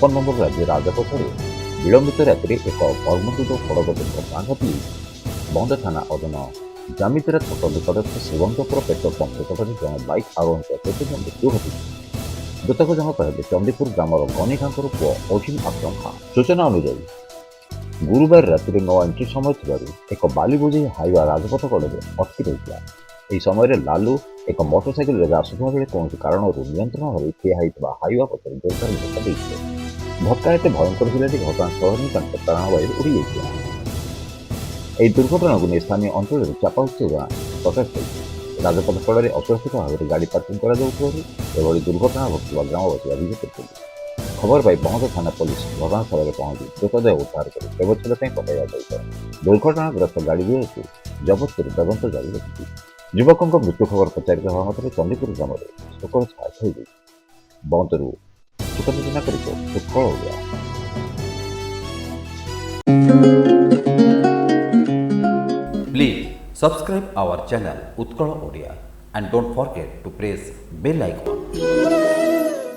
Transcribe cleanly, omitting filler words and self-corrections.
53 number राज्य राजपथରେ विलंबित रात्रि एक मर्मन्तुद सड़क दुर्घटना घटी बंद थाना अधीन जामितिरा छक निकटस्थ शिवंतपुर पेट्रोल पंप निकटରେ जଣେ बाइक आरोही सहित मृत्यु घटिଛି। मृतक जनक हेले चंदीपुर ग्रामर गणिकांकर पुओ अजीम आक्रम खां। सूचना अनुसार गुरुवार राति 9 एंट्री समय एक बाली बोझे हाईवा राजपथ कड़े अटकी रही। यह समय लालू एक मोटरसाइकेल आसुवा बेले कौन कारण नियंत्रण हर ठिया हाईवा पचर जोरदार धक्का देते। धक्का एत भयंकर था कि घटनास्थल में प्राणवायु उड़ी जाता। यह दुर्घटना को नहीं स्थानीय अंचल चापा उत्तेजना प्रकाश पाई। राजपथ कड़े असुरक्षित भाव में गाड़ी पार्किंग कर दुर्घटना घटवा ग्रामवासी अभियोग करते। खबर पाई पहुंचा थाना पुलिस घटनास्थल में पहुंची मृतदेह उद्धार कर व्यवच्छेद पठाया जाता। दुर्घटनाग्रस्त गाड़ी को जबत कर तदंत जारी रखी। युवकों मृत्यु खबर प्रचारित होगा मात्र चंदीपुर ग्राम में शोकर छाया हो बंतरू Sukanta Jena report Utkal Odia. Please subscribe our channel Utkal Odia and don't forget to press bell icon.